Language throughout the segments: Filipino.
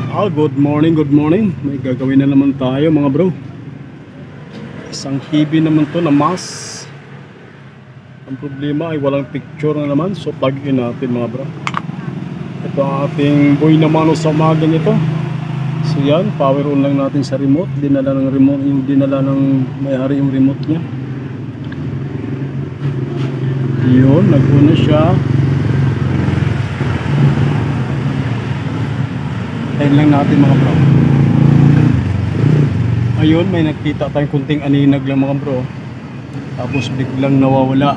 Good morning, good morning. May gagawin na naman tayo mga bro. Isang TV naman to na mas. Ang problema ay walang picture na naman. So plug in natin mga bro. Ito ang ating boy naman sa umaga nito. So yan, power on lang natin sa remote. Dinala ng remote, yung dinala ng may-ari yung remote niya. Yun, nag-on na siya. Tayin lang natin mga bro. Ayun, may nakita tayong kunting aninag lang mga bro. Tapos biglang nawawala.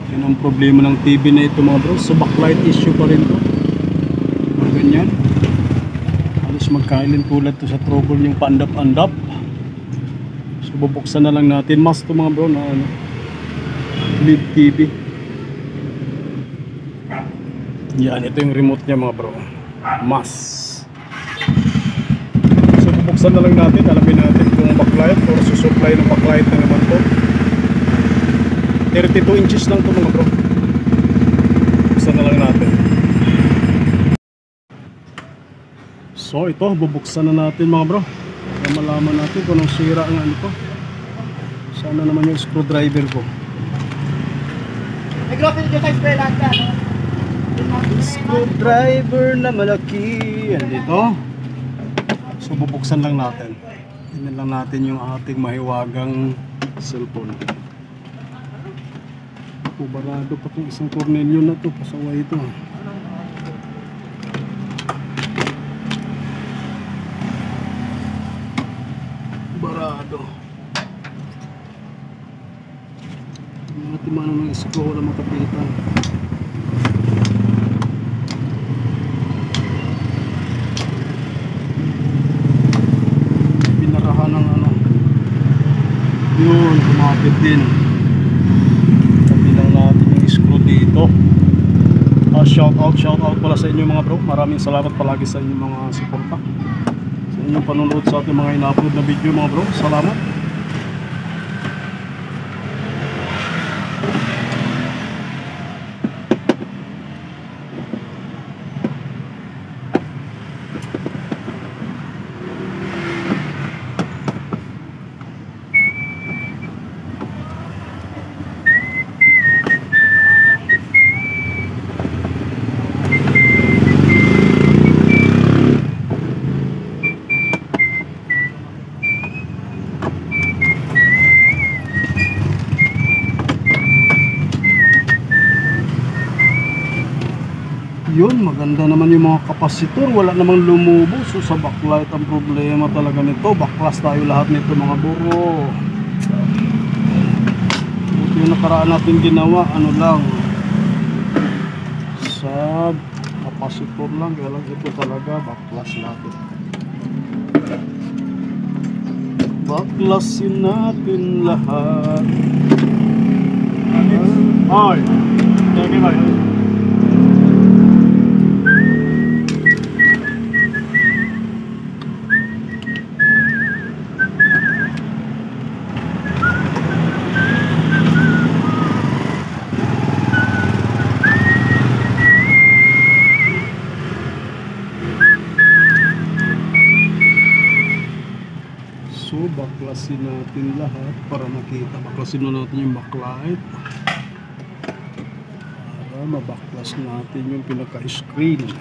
Yan ang problema ng TV na ito mga bro. So backlight issue pa rin to. Ganyan. Halos magkailin tulad to sa trouble yung pandap-andap. So bubuksan na lang natin. Mas to mga bro na ano, LED TV. Yan, ito yung remote niya mga bro. Mas. So bubuksan na lang natin. Alamin natin kung backlight or susupply ng backlight na naman to. 32 inches lang to mga bro. Bubuksan na lang natin. So ito, bubuksan na natin mga bro. Para malaman natin kung anong sira ang ano to. Sana naman yung screwdriver ko. Screwdriver na malaki. Andito. So bubuksan lang natin. Tingnan lang natin yung ating mahiwagang cellphone. Barado pa itong isang tornilyo na to. Pasaway ito. Barado. Natin manong ng screw na makapitan. Pinarahan ng ano. Yun, kumapit din. Tabi lang natin yung screw dito. Shout out pala sa inyo mga bro. Maraming salamat palagi sa inyong mga suporta. Sa inyong panonood sa ating mga ina-upload na video mga bro. Salamat. Yun, maganda naman yung mga kapasitor. Wala namang lumubo. So sa backlight ang problema talaga nito. Backlas tayo lahat nito mga buro. Yung nakaraan natin ginawa, ano lang, sa kapasitor lang. Kaya lang ito talaga backlas natin. Baklasin natin lahat. Ay, okay ba yun? So baklasin natin lahat para makita. Baklasin na natin yung backlight para mabaklas natin yung pinaka-screen.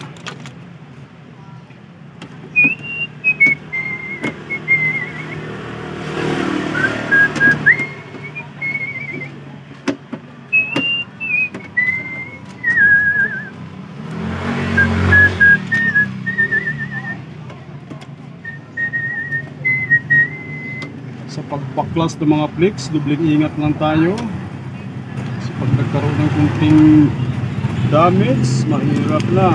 Sa pagbaklas ng mga flex, dubling ingat lang tayo. So pag nagkaroon ng kunting damage, mahirap na.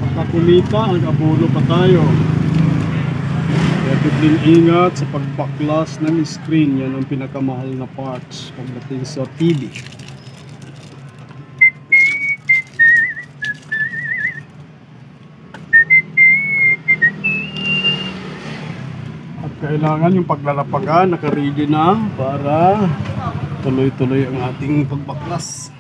Pagkakumita, ang-abono pa tayo. Kaya dubling ingat sa pagbaklas ng screen. Yan ang pinakamahal na parts pagdating sa TV. Kailangan yung paglalapagan naka-ready na para tuloy-tuloy ang ating pagbaklas.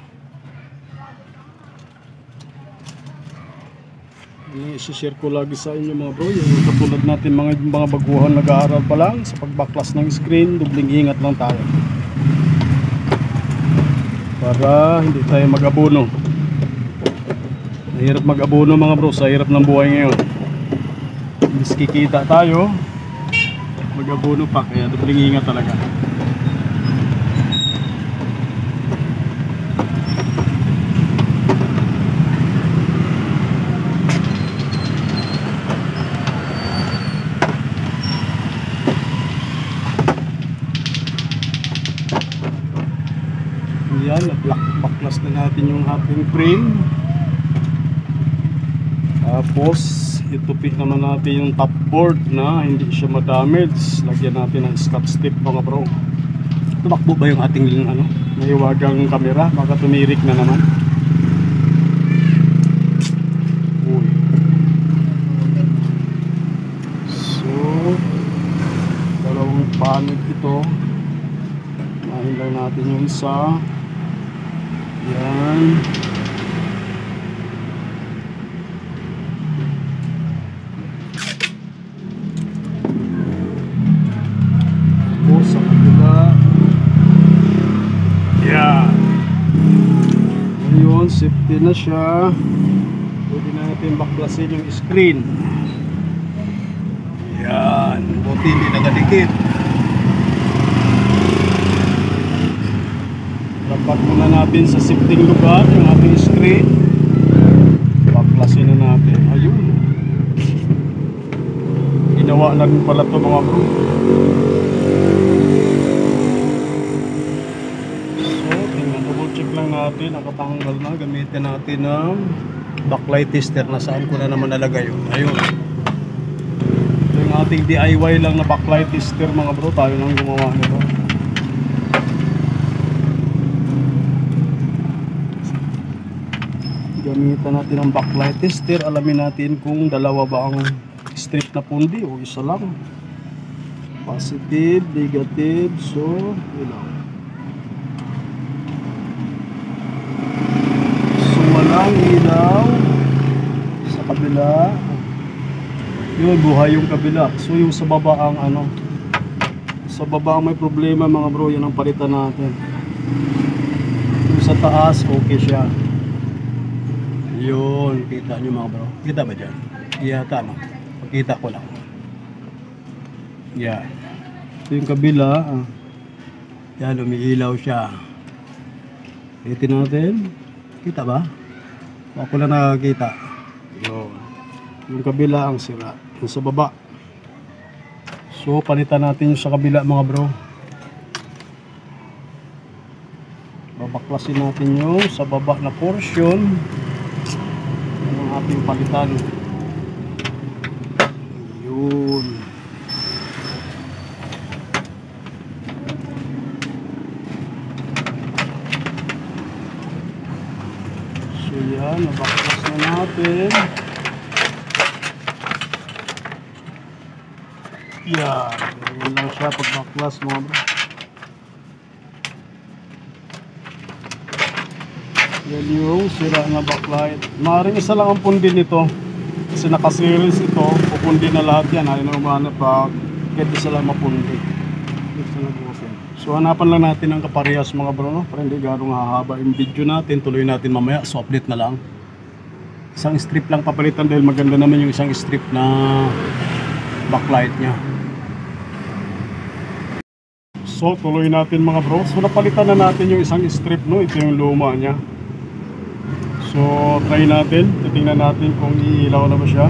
I-share ko lagi sa inyo mga bro, yung katulad natin mga baguhan nag-aaral pa lang sa pagbaklas ng screen, dubling ingat lang tayo para hindi tayo mag-abono. Mahirap mag-abono mga bro sa hirap ng buhay ngayon. Mas kikita tayo, mag-abono pa, kaya dubling ingat talaga. Yan, baklas na natin yung ating frame. Tapos itupit naman natin yung top board na hindi siya ma-damage. Lagyan natin ng scotch tape mga bro. Tumakbo ba yung ating naiwagang camera? Baka tumirik na naman. Uy. So dalawang panig ito. Nahin lang natin yung isa. Yan. Sa kabila. Yan. Ngayon, safety na siya. Pwede na natin baklasin yung screen. Yan. Buti hindi nakadikit. Dapat muna natin sa sifting lugar yung ating screen. Baklasin na natin. Ayun. Ginawa na rin pala ito mga bro. So, tingnan, double check lang natin. Nakatanggal na. Gamitin natin ng backlight tester. Nasaan ko na naman nalagay yun. Ayun. Ito yung ating DIY lang na backlight tester mga bro. Tayo nang gumawa nito. Gamitan natin ang backlight tester. Alamin natin kung dalawa ba ang strip na pundi o isa lang. Positive, negative. So, ilaw. So, walang ilaw sa kabila. Yun, buhay yung kabila. So, yung sa baba ang sa baba ang may problema mga bro. Yan ang palitan natin. Yung sa taas, okay siya. Yun, kita nyo mga bro. Kita ba dyan? Yeah, tama. Pakita ko lang. Yeah. Ito yung kabila. Yan, umiilaw siya. Litin natin. Kita ba? Ako lang nakakita. Yun. Yung kabila ang sira. Yung sa baba. So, palitan natin yung sa kabila mga bro. Babaklasin natin yung sa baba na portion. Ating palitan. Yun. So yan, nabaklas na natin. Yan. Yan lang siya pagbaklas mga bro. Yan yung sira na backlight. Maaaring isa lang ang pundi nito. Kasi naka-series ito. Pupundi na lahat yan. Ayaw na umanap pa. Kahit isa lang mapundi. So hanapan lang natin ang kaparehas mga bro. No? Para hindi garong hahaba yung video natin. Tuloy natin mamaya. So update na lang. Isang strip lang papalitan dahil maganda naman yung isang strip na backlight nya. So tuloy natin mga bro. So napalitan na natin yung isang strip. No? Ito yung luma nya. So, try natin. Titingnan natin kung iilaw na ba siya.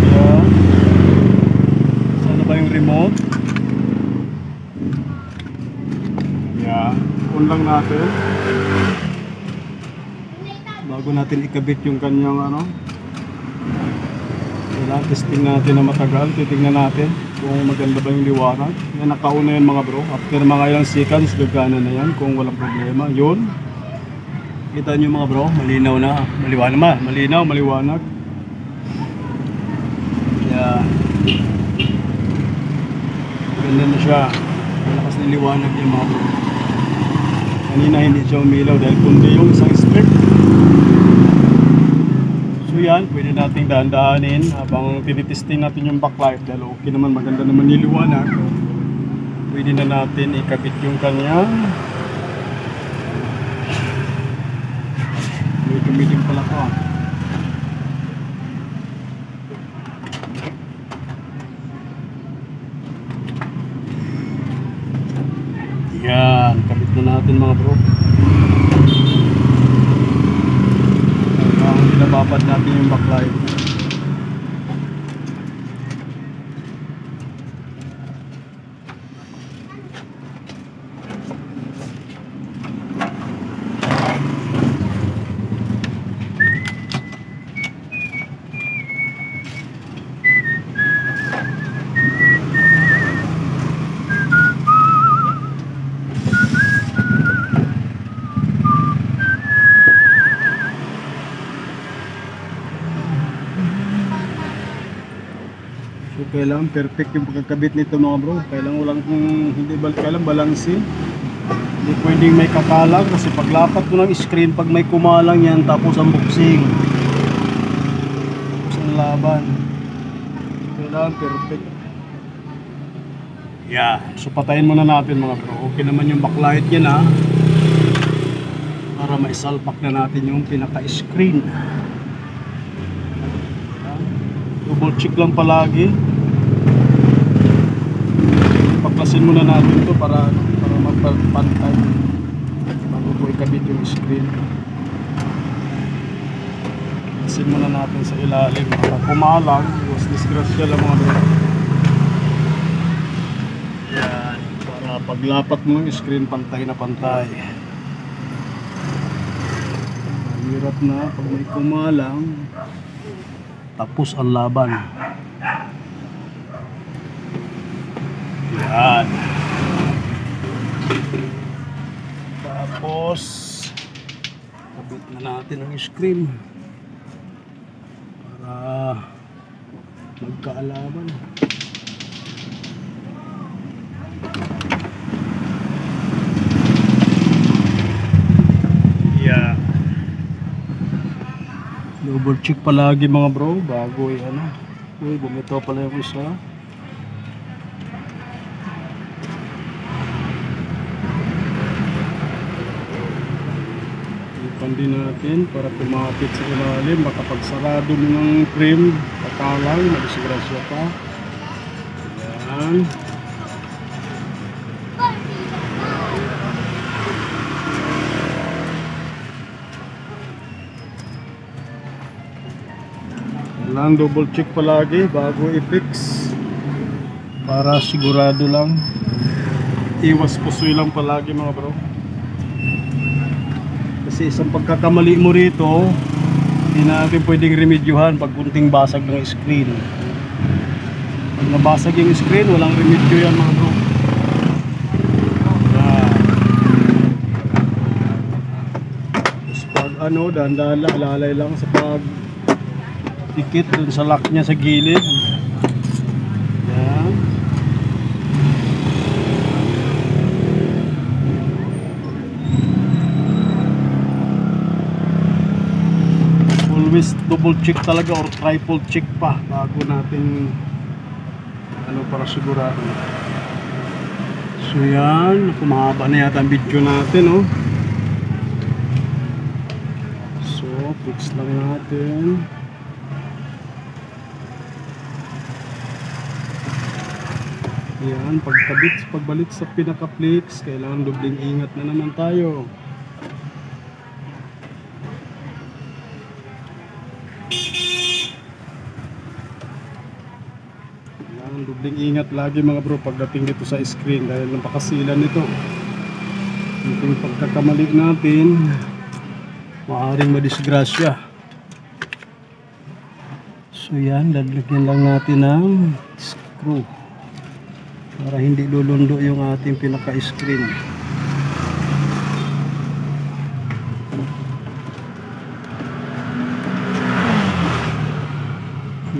Ayan. Saan ba yung remote? Ayan. On lang natin. Bago natin ikabit yung kanyang Ayan, testing natin na matagal. Titingnan natin kung maganda ba yung liwanag. Yan, nakauna yan mga bro. After mga ilang seconds, gagana na yan kung walang problema. Yun. Kita nyo mga bro, malinaw na. Malinaw, maliwanag. Yan. Ganda na siya. Malakas na liwanag yung mga bro. Kanina hindi siya umilaw dahil kundi yung isang strip. So yan, pwede nating dahan-dahanin habang tinitesting natin yung backlight dahil okay naman, maganda naman niliwanag. Pwede na natin ikabit yung kanyang may tumilim pala ko. Yan, kabit na natin mga bro. Nababad natin yung backlight. So kailangan perfect yung pagkakabit nito mga bro. Kailangan walang hindi kailangan balansin. Hindi pwedeng may kakalang kasi paglapat mo ng screen pag may kumalang yan tapos ang boxing. Tapos ang laban. So kailangan perfect. Yeah. So patayin muna natin mga bro. Okay naman yung backlight yan ha. Para maisalpak na natin yung pinaka-screen. Double check lang palagi. Paklasin muna natin to para magpantay bago po ikabit yung screen. Paklasin muna natin sa ilalim para kumalang. Was disgrasya lang mga bro. Yan. Para paglapat mo yung screen pantay na pantay. Hirap na pag may kumalang tapos ang laban. Yan. Tapos kabit na natin ang screen para magkaalaman. Yeah. Double check palagi mga bro bago yan. Uy, bumito pala yung isa. Ipan din natin para tumapit sa ilalim. Baka pag sarado mo ng frame kakalang, madisgrasya pa. Yan. Kailangan double check palagi bago i-fix para sigurado lang. Iwas pusoy lang palagi mga bro. Kasi isang pagkakamali mo rito hindi natin pwedeng remedyohan pag kunting basag ng screen. Pag nabasag yung screen walang remedyo yan mga bro. Tapos pag dahan-dahan lang, alalay lang sa pag tikit dun sa lock niya sa gilid. Yan. Always double check talaga or triple check pa bago natin para sigurado. So yan, kumahaba na yata ang video natin So fix lang natin. Yan, pagbalik sa pinaka-flex, kailangan dobling ingat na naman tayo. Kailangan dobling ingat lagi mga bro pagdating dito sa screen dahil napakasilan nito. Yung pagkakamali natin, maaaring madisgrasya. So yan, lalagyan lang natin ng screw para hindi lulundo yung ating pinaka-screen.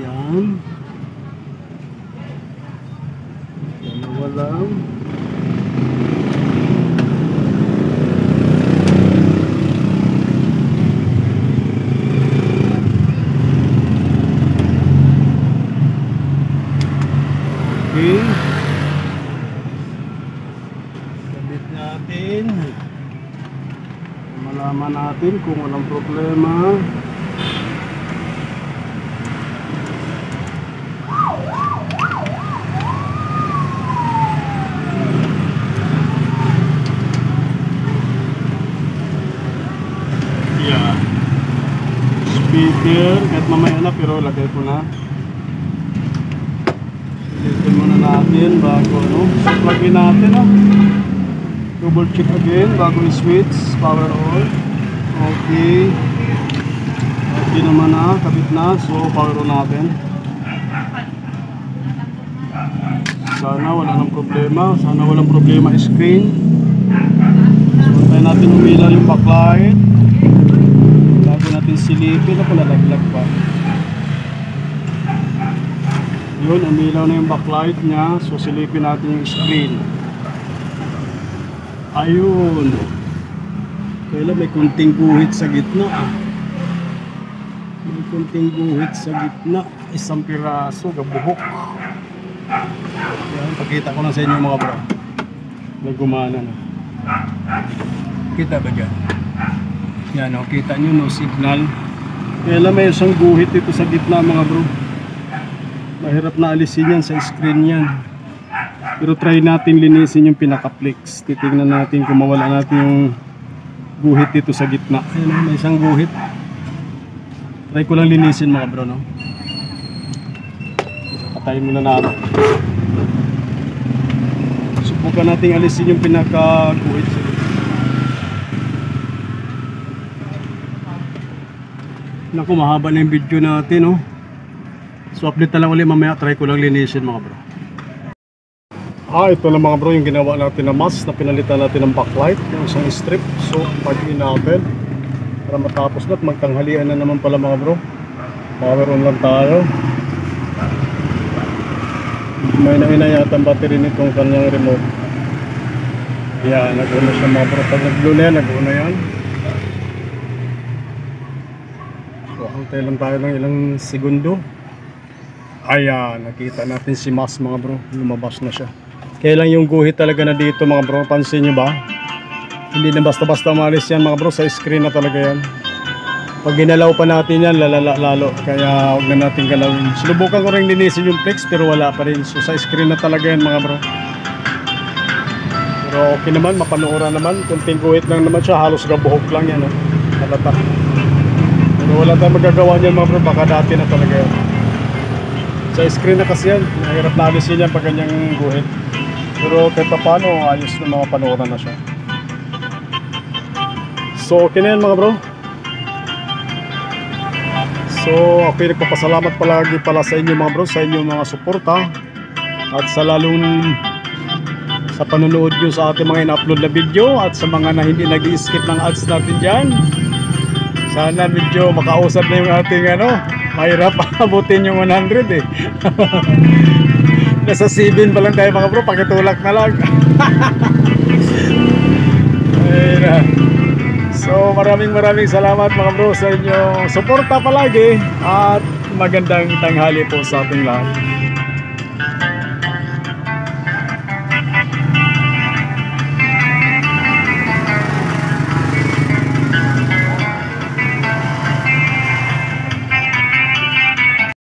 Yan. Dalawa lang. natin kung walang problema. Yeah. Speaker, kahit mamaya na pero lagay ko na. Silipin muna natin bago ano. So plug-in natin double check again bago i-switch, power on. Okay. Okay naman kabit na. So power on natin. Sana wala nang problema. Sana walang problema screen. So tayo natin umilaw yung backlight. Bago natin silipin na palalaglag pa. Yun, umilaw na yung backlight niya. So silipin natin yung screen. Ayun. Kailan may kunting guhit sa gitna May kunting guhit sa gitna. Isang piraso, gabuhok. Yan, pakita ko lang sa inyo mga bro. Nagumana na. Kita ba dyan? Yan o, kita nyo no, signal. Kailan may isang guhit dito sa gitna mga bro. Mahirap na alisin yan sa screen yan. Pero try natin linisin yung pinaka-flex. Titignan natin kung mawala natin yung guhit dito sa gitna. Ayun, may isang guhit. Try ko lang linisin mga bro, no? Patayin muna natin. Subukan natin alisin yung pinaka-guhit sa gitna. Naku, mahaba na yung video natin, no? So update na lang ulit mamaya. Try ko lang linisin mga bro. Ito lang mga bro yung ginawa natin na mask na pinalitan natin ng backlight, yung isang strip. So pag-in natin para matapos na at magtanghalian na naman pala mga bro. Power on lang tayo. May na yata ang battery nitong kanyang remote. Yan, nag-una siya mga bro. Pag nag-blue na yan, nag-una yan. So antay lang tayo ng ilang segundo. Ayan, nakita natin si mask mga bro. Lumabas na siya. Kaya lang yung guhit talaga na dito mga bro, pansin nyo ba? Hindi na basta-basta umalis yan mga bro, sa screen na talaga yan. Pag ginalaw pa natin yan, lalala lalo. Kaya huwag na natin galawin. Sinubukan ko rin linisin yung flex pero wala pa rin. So sa screen na talaga yan mga bro. Pero okay naman, mapanuoran naman. Kunting guhit lang naman siya, halos gabuhok lang yan. Halata. Pero wala tayong magagawa niyan mga bro, baka dati na talaga yan. Sa screen na kasi yan, mahirap na alisin yan pag ganyang guhit. Pero kahit pa paano, ayos na mga panooran na siya. So okay na yan mga bro. So okay, nagpapasalamat palagi pala sa inyo mga bro, sa inyong mga suporta. At sa lalong sa panonood nyo sa ating mga in-upload na video. At sa mga na hindi nag-i-skip ng ads natin dyan. Sana medyo makausap na yung ating mahirap abutin yung 100 eh. Nasa 7 pa lang tayo mga bro, pakitulak na lang. Ayun. So maraming salamat mga bro sa inyong suporta palagi. At magandang tanghali po sa ating lahat.